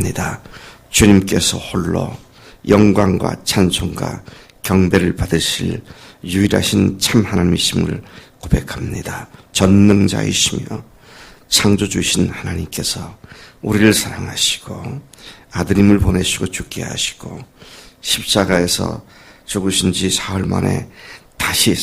고백합니다. 주님께서 홀로 영광과 찬송과 경배를 받으실 유일하신 참 하나님이심을 고백합니다. 전능자이시며 창조주이신 하나님께서 우리를 사랑하시고 아드님을 보내시고 죽게 하시고 십자가에서 죽으신 지 사흘 만에 다시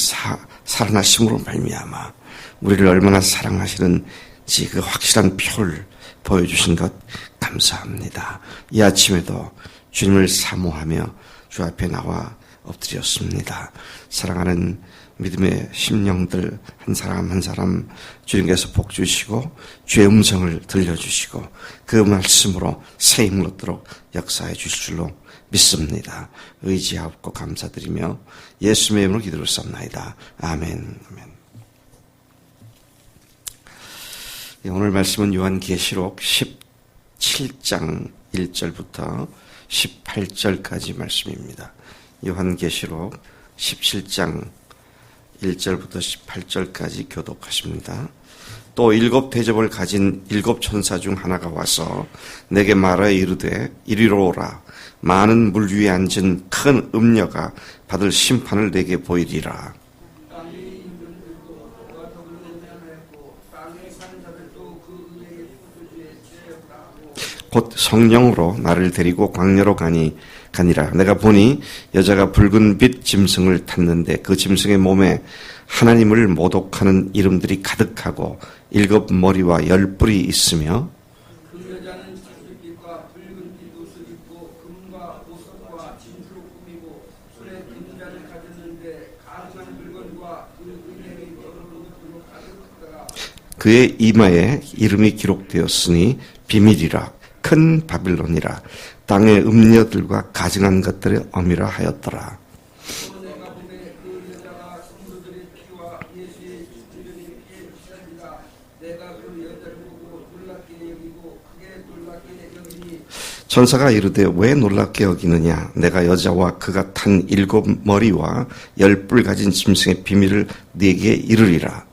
살아나심으로 말미암아 우리를 얼마나 사랑하시는지 그 확실한 표를 보여주신 것 감사합니다. 이 아침에도 주님을 사모하며 주 앞에 나와 엎드렸습니다. 사랑하는 믿음의 심령들 한 사람 한 사람 주님께서 복 주시고 주의 음성을 들려주시고 그 말씀으로 새 힘을 얻도록 역사해 주실 줄로 믿습니다. 의지하고 감사드리며 예수님의 이름으로 기도를 쌉나이다. 아멘. 아멘. 오늘 말씀은 요한계시록 17장 1절부터 18절까지 말씀입니다. 요한계시록 17장 1절부터 18절까지 교독하십니다. 또 7 대접을 가진 7 천사 중 하나가 와서 내게 말하여 이르되 이리로 오라. 많은 물 위에 앉은 큰 음녀가 받을 심판을 내게 보이리라. 곧 성령으로 나를 데리고 광야로 가니라. 내가 보니 여자가 붉은 빛 짐승을 탔는데 그 짐승의 몸에 하나님을 모독하는 이름들이 가득하고 7 머리와 10 뿔이 있으며 그 여자는 붉은빛과 붉은빛 옷을 입고 금과 보석과 진주로 꾸미고 손에 금잔을 가졌는데 가증한 물건과 그 은행이 떠오르는 것으로 가득하더라. 그의 이마에 이름이 기록되었으니 비밀이라 큰 바빌론이라 땅의 음녀들과 가증한 것들의 어미라 하였더라. 또 내가 보매 그 여자가 성도들의 피와 예수의 이름이 피에 묻혔느니라. 내가 그 여자를 보고 놀랍게 여기고 크게 놀랍게 여기니 천사가 이르되 왜 놀랍게 여기느냐. 내가 여자와 그가 탄 7 머리와 10 뿔 가진 짐승의 비밀을 네게 이르리라.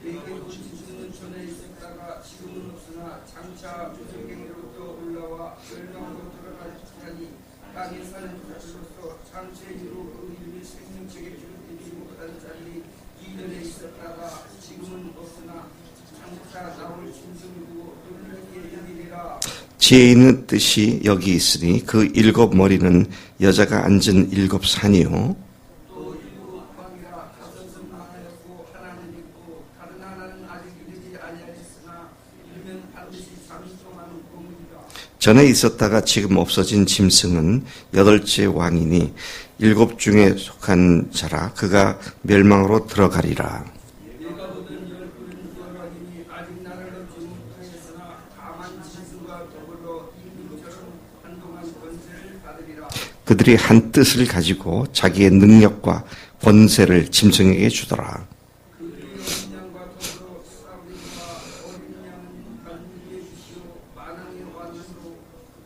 네게 본 짐승은 전에 있었다가 지금은 없으나 장차 무생경으로부터 올라와 멸망으로 들어가니 땅에 사는 자들로서 장차 이후로 그 이름이 생명책에 기록되지 못한 자들이 이전에 있었다가 지금은 없으나 장차 나올 짐승이고 놀랍게 여기리라. 지혜 있는 뜻이 여기 있으니 그 7 머리는 여자가 앉은 7 산이요 또 7 왕이라 5은 망하였고 하나는 있고 다른 하나는 아직 이르지 아니하였으나 이르면 반드시 잠시 동안 오므리라. 전에 있었다가 지금 없어진 짐승은 8째 왕이니 7 중에 속한 자라. 그가 멸망으로 들어가리라. 내가 보던 10뿔은 여러이니 아직 나를 얻지 못하였으나 다만 짐승과 더불어 임금처럼 한동안 권세를 받으리라. 그들이 한 뜻을 가지고 자기의 능력과 권세를 짐승에게 주더라. 그들이 어린 양과 더불어 싸우리라. 어린 양은 만민에게 주시오. 만왕의 왕으로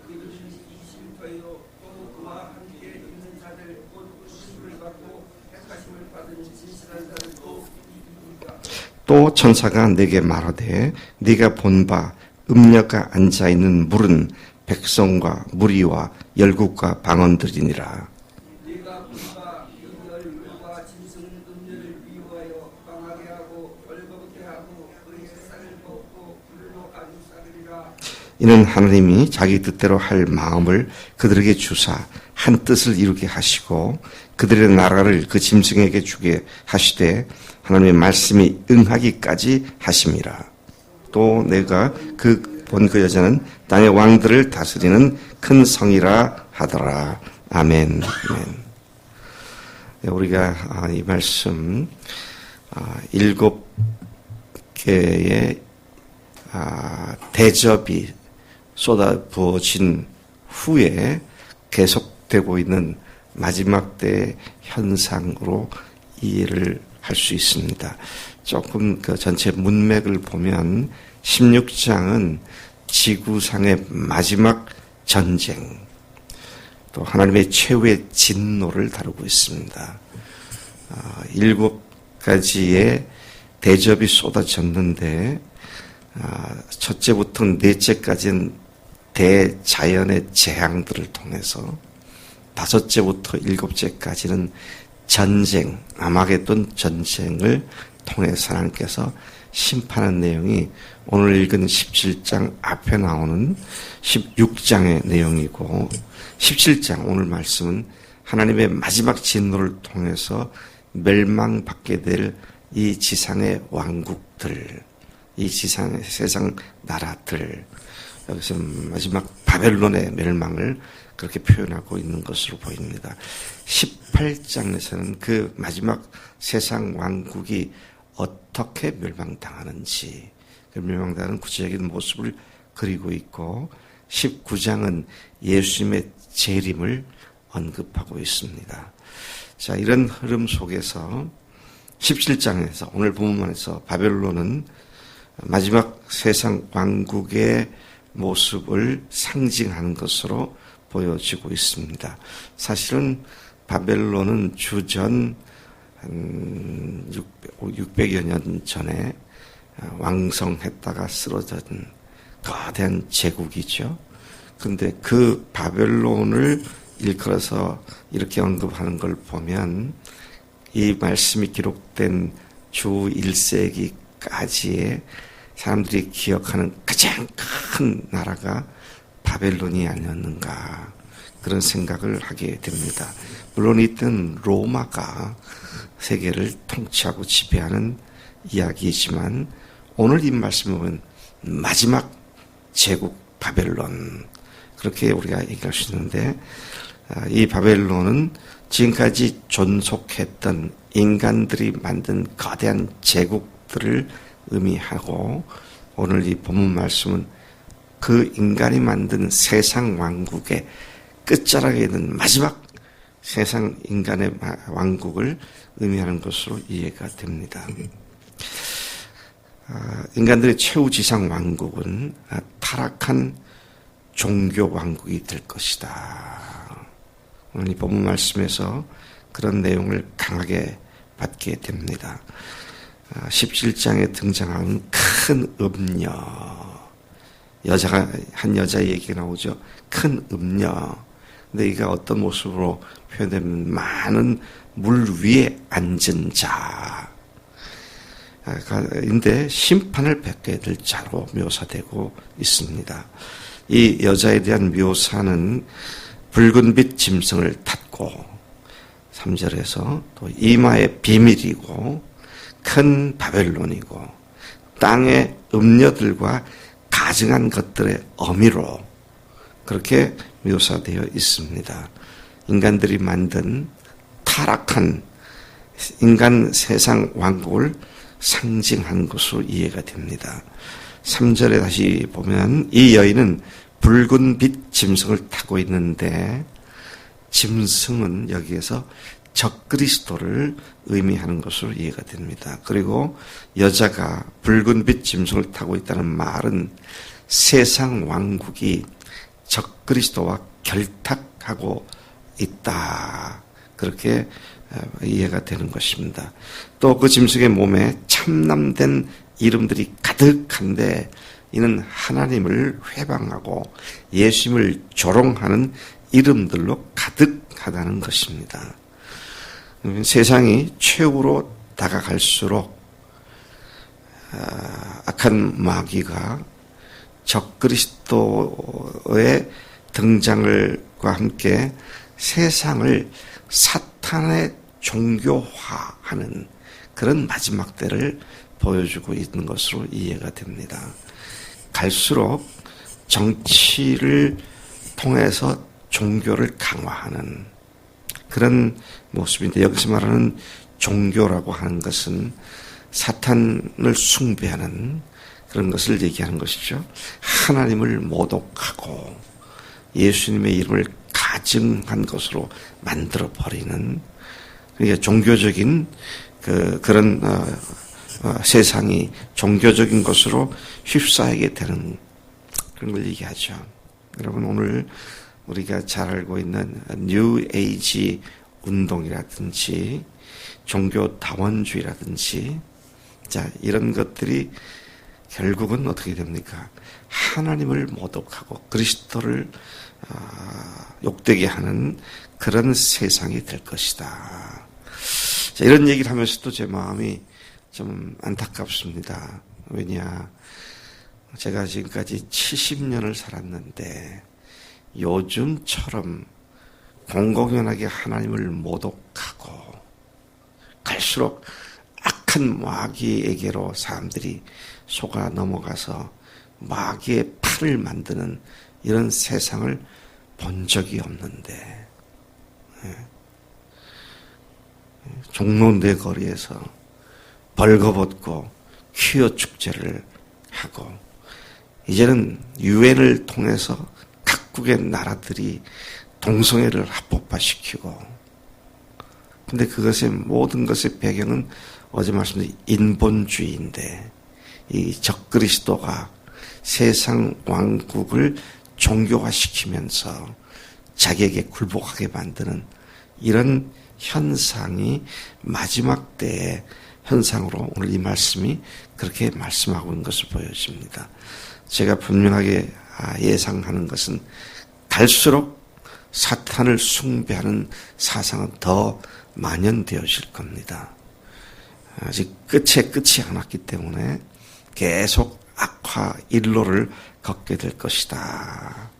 그들은 이실터요. 또 그와 함께 있는 자들 곧 신부를 받고 택하심을 받은 진실한 자들도 이기리라. 또 천사가 내게 말하되 네가 본 바 음녀가 앉아있는 물은 백성과 무리와 열국과 방언들이니라. 네가 본바 이 열과 짐승은 음료를 미워하여 망하게 하고 벌거벗게 하고 그의 쌀을 먹고 불로 아주 싹으리라. 이는 하나님이 자기 뜻대로 할 마음을 그들에게 주사 한 뜻을 이루게 하시고 그들의 나라를 그 짐승에게 주게 하시되 하나님의 말씀이 응하기까지 하심이라. 또 내가 본 그 여자는 땅의 왕들을 다스리는 큰 성이라 하더라. 아멘. 아멘. 우리가 이 말씀 7 개의 대접이 쏟아 부어진 후에 계속되고 있는 마지막 때 현상으로 이해를 할 수 있습니다. 조금 그 전체 문맥을 보면 16장은 지구상의 마지막 전쟁, 또 하나님의 최후의 진노를 다루고 있습니다. 7가지의 대접이 쏟아졌는데 첫째부터 넷째까지는 대자연의 재앙들을 통해서 5제부터 7제까지는 전쟁, 아마겟돈 전쟁을 통해서 하나님께서 심판한 내용이 오늘 읽은 17장 앞에 나오는 16장의 내용이고, 17장 오늘 말씀은 하나님의 마지막 진노를 통해서 멸망받게 될 이 지상의 왕국들, 이 지상의 세상 나라들, 여기서 마지막 바벨론의 멸망을 그렇게 표현하고 있는 것으로 보입니다. 18장에서는 그 마지막 세상 왕국이 어떻게 멸망당하는지, 그 멸망당하는 구체적인 모습을 그리고 있고, 19장은 예수님의 재림을 언급하고 있습니다. 자, 이런 흐름 속에서 17장에서 오늘 본문에서 바벨론은 마지막 세상 왕국의 모습을 상징하는 것으로 보여지고 있습니다. 사실은 바벨론은 주전 600여 년 전에 왕성했다가 쓰러진 거대한 제국이죠. 그런데 그 바벨론을 일컬어서 이렇게 언급하는 걸 보면 이 말씀이 기록된 주 1세기까지의 사람들이 기억하는 가장 큰 나라가 바벨론이 아니었는가, 그런 생각을 하게 됩니다. 물론 이때는 로마가 세계를 통치하고 지배하는 이야기이지만 오늘 이 말씀을 보면 마지막 제국 바벨론, 그렇게 우리가 얘기할 수 있는데, 이 바벨론은 지금까지 존속했던 인간들이 만든 거대한 제국들을 의미하고, 오늘 이 본문 말씀은 그 인간이 만든 세상 왕국의 끝자락에 있는 마지막 세상 인간의 왕국을 의미하는 것으로 이해가 됩니다. 인간들의 최후지상 왕국은 타락한 종교 왕국이 될 것이다. 오늘 이 본문 말씀에서 그런 내용을 강하게 받게 됩니다. 17장에 등장하는 큰 음녀, 한 여자 얘기가 나오죠. 큰 음녀. 근데 이가 어떤 모습으로 표현되면 많은 물 위에 앉은 자, 인데 심판을 받게 될 자로 묘사되고 있습니다. 이 여자에 대한 묘사는 붉은빛 짐승을 탔고, 3절에서 또 이마의 비밀이고 큰 바벨론이고 땅의 음녀들과 가증한 것들의 어미로 그렇게 묘사되어 있습니다. 인간들이 만든 타락한 인간 세상 왕국을 상징한 것으로 이해가 됩니다. 3절에 다시 보면 이 여인은 붉은 빛 짐승을 타고 있는데, 짐승은 여기에서 적그리스도를 의미하는 것으로 이해가 됩니다. 그리고 여자가 붉은 빛 짐승을 타고 있다는 말은 세상 왕국이 적그리스도와 결탁하고 있다, 그렇게 이해가 되는 것입니다. 또 그 짐승의 몸에 참남된 이름들이 가득한데, 이는 하나님을 회방하고 예수님을 조롱하는 이름들로 가득하다는 것입니다. 세상이 최후로 다가갈수록 악한 마귀가 적그리스도의 등장과 함께 세상을 사탄의 종교화하는 그런 마지막 때를 보여주고 있는 것으로 이해가 됩니다. 갈수록 정치를 통해서 종교를 강화하는 그런 모습인데, 여기서 말하는 종교라고 하는 것은 사탄을 숭배하는 그런 것을 얘기하는 것이죠. 하나님을 모독하고 예수님의 이름을 가증한 것으로 만들어 버리는, 그러니까 종교적인 그런 세상이 종교적인 것으로 휩싸이게 되는 그런 걸 얘기하죠. 여러분, 오늘 우리가 잘 알고 있는 뉴 에이지 운동이라든지 종교 다원주의라든지, 자, 이런 것들이 결국은 어떻게 됩니까? 하나님을 모독하고 그리스도를 욕되게 하는 그런 세상이 될 것이다. 자, 이런 얘기를 하면서도 제 마음이 좀 안타깝습니다. 왜냐, 제가 지금까지 70년을 살았는데 요즘처럼 공공연하게 하나님을 모독하고 갈수록 악한 마귀에게로 사람들이 속아 넘어가서 마귀의 팔을 만드는 이런 세상을 본 적이 없는데, 종로내 거리에서 벌거벗고 퀴어 축제를 하고, 이제는 유엔을 통해서 각국의 나라들이 동성애를 합법화시키고, 근데 그것의 모든 것의 배경은 어제 말씀드린 인본주의인데, 이 적그리스도가 세상 왕국을 종교화시키면서 자기에게 굴복하게 만드는 이런 현상이 마지막 때의 현상으로 오늘 이 말씀이 그렇게 말씀하고 있는 것을 보여줍니다. 제가 분명하게 예상하는 것은 갈수록 사탄을 숭배하는 사상은 더 만연되어질 겁니다. 아직 끝이 안 왔기 때문에 계속 악화 일로를 걷게 될 것이다.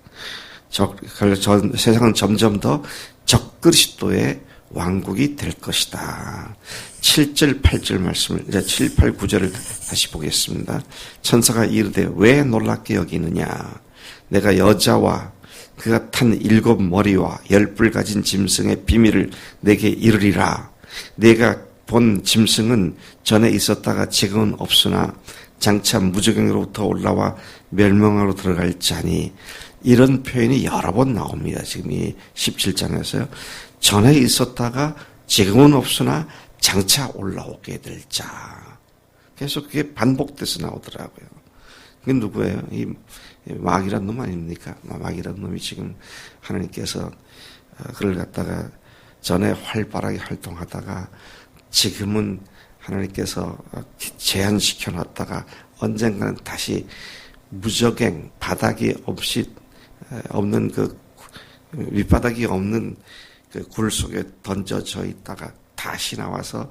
세상은 점점 더 적그리스도의 왕국이 될 것이다. 7절 8절 말씀을 이제 7, 8, 9절을 다시 보겠습니다. 천사가 이르되 왜 놀랍게 여기느냐, 내가 여자와 그가 탄 7 머리와 10뿔 가진 짐승의 비밀을 내게 이르리라. 내가 본 짐승은 전에 있었다가 지금은 없으나 장차 무저갱으로부터 올라와 멸망으로 들어갈 자니, 이런 표현이 여러 번 나옵니다. 지금 이 17장에서요. 전에 있었다가 지금은 없으나 장차 올라오게 될 자. 계속 그게 반복돼서 나오더라고요. 그게 누구예요? 이 마귀란 놈 아닙니까? 마귀란 놈이 지금 하나님께서 그를 갖다가 전에 활발하게 활동하다가 지금은 하나님께서 제한시켜 놨다가 언젠가는 다시 무저갱, 바닥이 없는 그 밑바닥이 없는 그 굴 속에 던져져 있다가 다시 나와서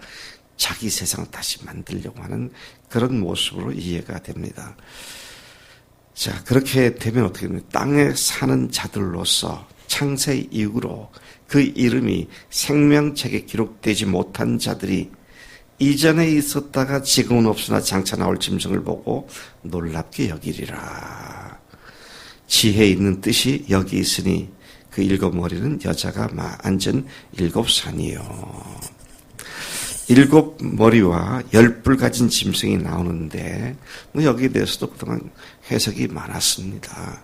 자기 세상을 다시 만들려고 하는 그런 모습으로 이해가 됩니다. 자, 그렇게 되면 어떻게 됩니까? 땅에 사는 자들로서 창세 이후로 그 이름이 생명책에 기록되지 못한 자들이 이전에 있었다가 지금은 없으나 장차 나올 짐승을 보고 놀랍게 여기리라. 지혜 있는 뜻이 여기 있으니 그 7 머리는 여자가 앉은 7 산이요. 7 머리와 10뿔 가진 짐승이 나오는데, 여기에 대해서도 그동안 해석이 많았습니다.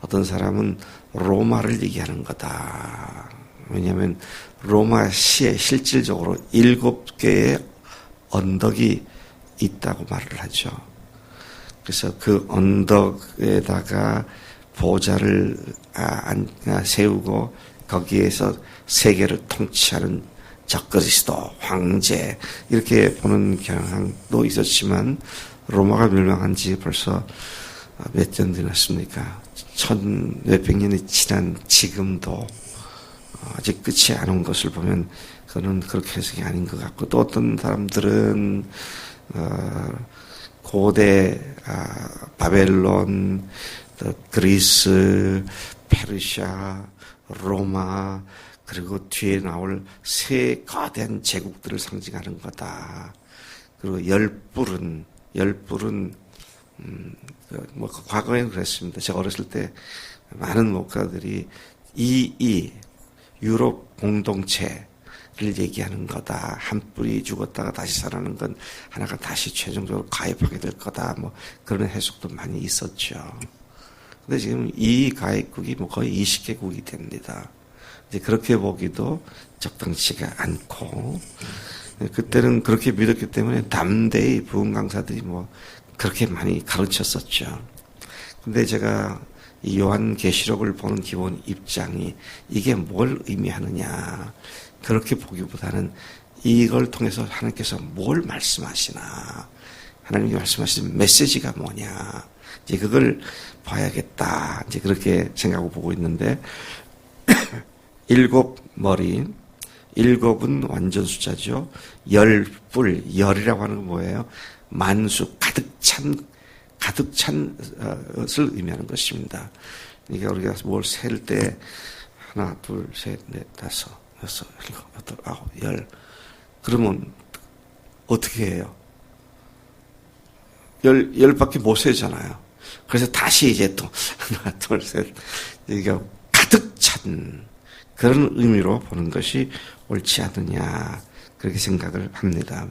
어떤 사람은 로마를 얘기하는 거다. 왜냐하면 로마 시에 실질적으로 7개의 언덕이 있다고 말을 하죠. 그래서 그 언덕에다가 보좌를 세우고 거기에서 세계를 통치하는 적그리스도, 황제, 이렇게 보는 경향도 있었지만, 로마가 멸망한 지 벌써 몇 년 지났습니까? 1000몇백 년이 지난 지금도 아직 끝이 안 온 것을 보면 그는 그렇게 해석이 아닌 것 같고, 또 어떤 사람들은 고대 바벨론, 또 그리스, 페르시아, 로마, 그리고 뒤에 나올 세 거대한 제국들을 상징하는 거다. 그리고 10뿔은 과거에는 그랬습니다. 제가 어렸을 때 많은 목사들이 이 유럽 공동체를 얘기하는 거다. 한 뿔이 죽었다가 다시 살아나는 건 하나가 다시 최종적으로 가입하게 될 거다. 그런 해석도 많이 있었죠. 근데 지금 이 가입국이 거의 20개국이 됩니다. 이제 그렇게 보기도 적당치가 않고, 그때는 그렇게 믿었기 때문에 담대히 부흥 강사들이 그렇게 많이 가르쳤었죠. 근데 제가 이 요한계시록을 보는 기본 입장이 이게 뭘 의미하느냐, 그렇게 보기보다는 이걸 통해서 하나님께서 뭘 말씀하시나, 하나님이 말씀하신 메시지가 뭐냐. 이제 그걸 봐야겠다. 이제 그렇게 생각하고 보고 있는데, 일곱 머리, 일곱은 완전 숫자죠. 열 뿔, 열이라고 하는 건 뭐예요? 만수, 가득 찬 것을 의미하는 것입니다. 그러니까 우리가 뭘 셀 때, 하나, 둘, 셋, 넷, 다섯, 여섯, 일곱, 여덟, 아홉, 열. 그러면 어떻게 해요? 열밖에 못 세잖아요. 그래서 다시 이제 또 하나, 둘, 셋. 이게 가득 찬 그런 의미로 보는 것이 옳지 않느냐. 그렇게 생각을 합니다.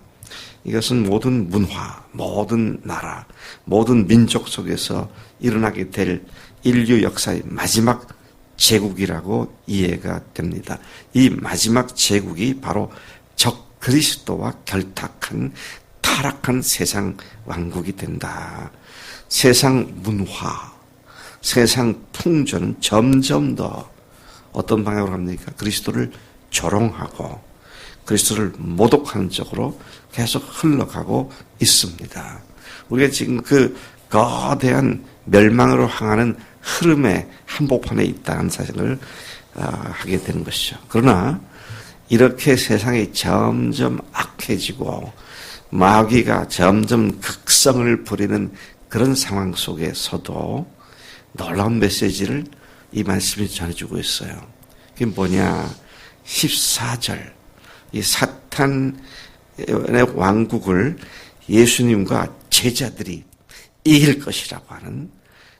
이것은 모든 문화, 모든 나라, 모든 민족 속에서 일어나게 될 인류 역사의 마지막 제국이라고 이해가 됩니다. 이 마지막 제국이 바로 적 그리스도와 결탁한 타락한 세상 왕국이 된다. 세상 문화, 세상 풍조는 점점 더 어떤 방향으로 갑니까? 그리스도를 조롱하고 그리스도를 모독하는 쪽으로 계속 흘러가고 있습니다. 우리가 지금 그 거대한 멸망으로 향하는 흐름의 한복판에 있다는 사실을 하게 되는 것이죠. 그러나 이렇게 세상이 점점 악해지고 마귀가 점점 극성을 부리는 그런 상황 속에서도 놀라운 메시지를 이 말씀이 전해주고 있어요. 그게 뭐냐? 14절. 이 사탄의 왕국을 예수님과 제자들이 이길 것이라고 하는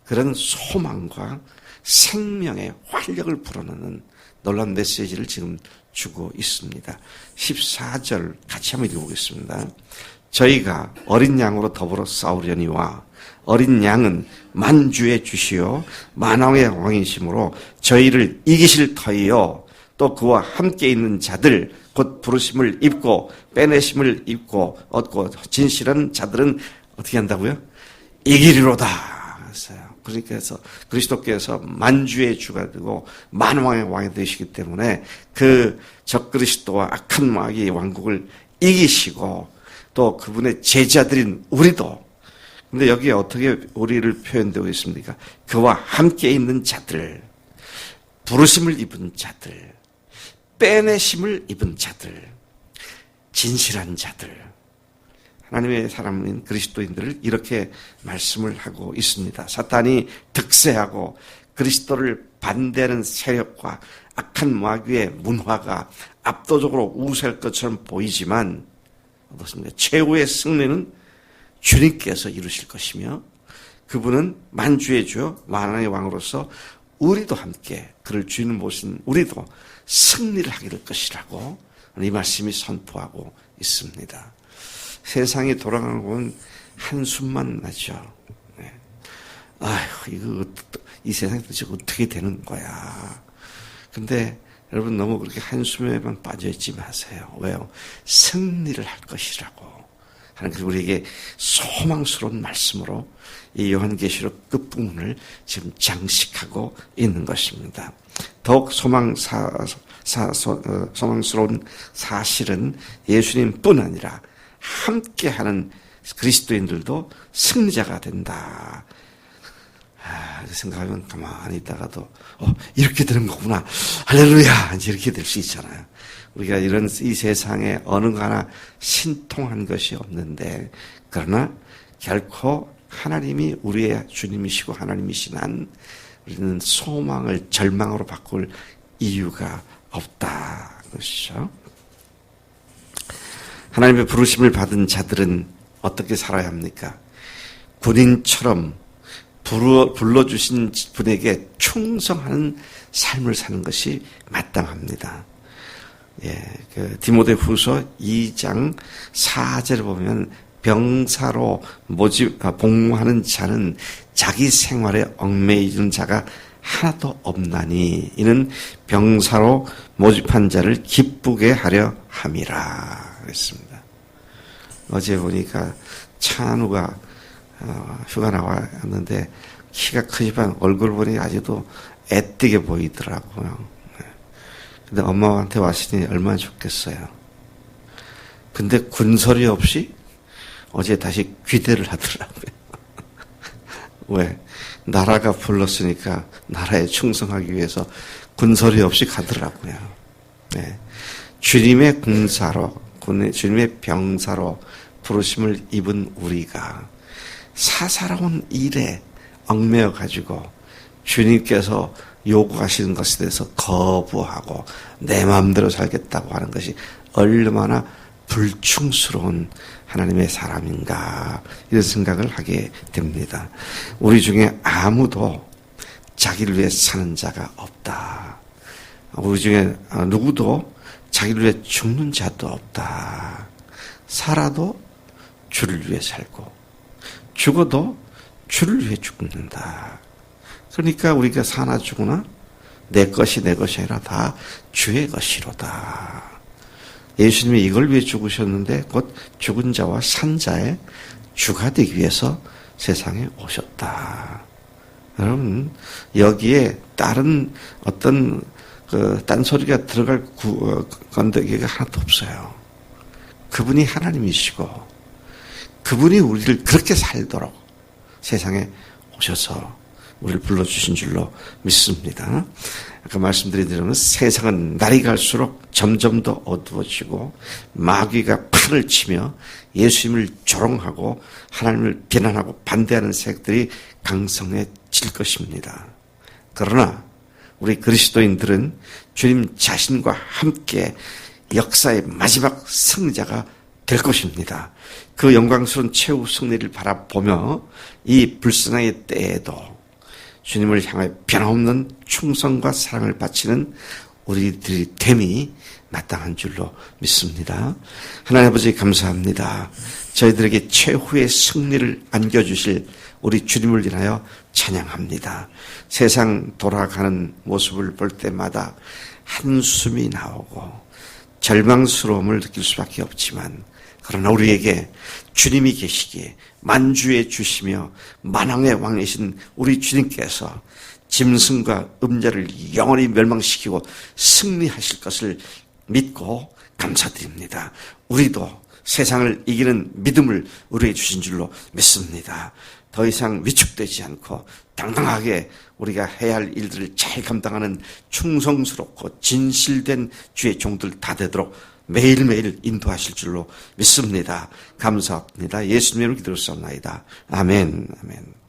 그런 소망과 생명의 활력을 불어넣는 놀라운 메시지를 지금 주고 있습니다. 14절 같이 한번 읽어보겠습니다. 저희가 어린 양으로 더불어 싸우려니와 어린 양은 만주의 주시요 만왕의 왕이시므로 저희를 이기실 터이요 또 그와 함께 있는 자들 곧 부르심을 입고 빼내심을 입고 얻고 진실한 자들은 어떻게 한다고요? 이기리로다. 그러니까 그리스도께서 만주의 주가 되고 만왕의 왕이 되시기 때문에 그 적그리스도와 악한 마귀의 왕국을 이기시고 또 그분의 제자들인 우리도, 근데 여기에 어떻게 우리를 표현되고 있습니까? 그와 함께 있는 자들, 부르심을 입은 자들, 빼내심을 입은 자들, 진실한 자들, 하나님의 사람인 그리스도인들을 이렇게 말씀을 하고 있습니다. 사탄이 득세하고 그리스도를 반대하는 세력과 악한 마귀의 문화가 압도적으로 우세할 것처럼 보이지만 어떻습니까? 최후의 승리는 주님께서 이루실 것이며 그분은 만주의 주, 만왕의 왕으로서 우리도 함께 그를 주인을 모신 우리도 승리를 하게 될 것이라고 이 말씀이 선포하고 있습니다. 세상이 돌아가는 건 한숨만 나죠. 네. 아휴, 이 세상이 도대체 어떻게 되는 거야. 근데 여러분 너무 그렇게 한숨에만 빠져있지 마세요. 왜요? 승리를 할 것이라고 하나님께서 우리에게 소망스러운 말씀으로 이 요한계시록 끝부분을 지금 장식하고 있는 것입니다. 더욱 소망스러운 사실은 예수님뿐 아니라 함께하는 그리스도인들도 승리자가 된다. 생각하면 가만히 있다가도 이렇게 되는 거구나. 할렐루야. 이제 이렇게 될 수 있잖아요. 우리가 이 세상에 어느 거 하나 신통한 것이 없는데 그러나 결코 하나님이 우리의 주님이시고 하나님이신 한 우리는 소망을 절망으로 바꿀 이유가 없다. 그것이죠. 하나님의 부르심을 받은 자들은 어떻게 살아야 합니까? 군인처럼 불러주신 분에게 충성하는 삶을 사는 것이 마땅합니다. 디모데 후서 2장 4절을 보면 병사로 복무하는 자는 자기 생활에 얽매이는 자가 하나도 없나니 이는 병사로 모집한 자를 기쁘게 하려 함이라 그랬습니다. 어제 보니까 찬우가 휴가 나왔는데 키가 크지만 얼굴 보니 아직도 애띠게 보이더라고요. 근데 엄마한테 왔으니 얼마나 좋겠어요. 근데 군소리 없이 어제 다시 귀대를 하더라고요. 왜? 나라가 불렀으니까 나라에 충성하기 위해서 군소리 없이 가더라고요. 네. 주님의 군사로, 주님의 병사로 부르심을 입은 우리가 사사로운 일에 얽매여 가지고 주님께서 요구하시는 것에 대해서 거부하고 내 마음대로 살겠다고 하는 것이 얼마나 불충스러운 하나님의 사람인가, 이런 생각을 하게 됩니다. 우리 중에 아무도 자기를 위해 사는 자가 없다. 우리 중에 누구도 자기를 위해 죽는 자도 없다. 살아도 주를 위해 살고 죽어도 주를 위해 죽는다. 그러니까 우리가 사나 죽으나 내 것이 아니라 다 주의 것이로다. 예수님이 이걸 위해 죽으셨는데 곧 죽은 자와 산 자의 주가 되기 위해서 세상에 오셨다. 여러분, 여기에 다른 어떤 딴소리가 들어갈 건더기가 하나도 없어요. 그분이 하나님이시고 그분이 우리를 그렇게 살도록 세상에 오셔서 우리를 불러주신 줄로 믿습니다. 아까 말씀드린 대로 세상은 날이 갈수록 점점 더 어두워지고 마귀가 판을 치며 예수님을 조롱하고 하나님을 비난하고 반대하는 세력들이 강성해질 것입니다. 그러나 우리 그리스도인들은 주님 자신과 함께 역사의 마지막 승자가 될 것입니다. 그 영광스러운 최후 승리를 바라보며 이 불쌍의 때에도 주님을 향해 변함없는 충성과 사랑을 바치는 우리들이 됨이 마땅한 줄로 믿습니다. 하나님 아버지 감사합니다. 저희들에게 최후의 승리를 안겨주실 우리 주님을 인하여 찬양합니다. 세상 돌아가는 모습을 볼 때마다 한숨이 나오고 절망스러움을 느낄 수밖에 없지만, 그러나 우리에게 주님이 계시기에 만주의 주시며 만왕의 왕이신 우리 주님께서 짐승과 음자를 영원히 멸망시키고 승리하실 것을 믿고 감사드립니다. 우리도 세상을 이기는 믿음을 우리에게 주신 줄로 믿습니다. 더 이상 위축되지 않고 당당하게 우리가 해야 할 일들을 잘 감당하는 충성스럽고 진실된 주의 종들 다 되도록 매일매일 인도하실 줄로 믿습니다. 감사합니다. 예수님의 이름으로 기도했사옵나이다. 아멘. 아멘.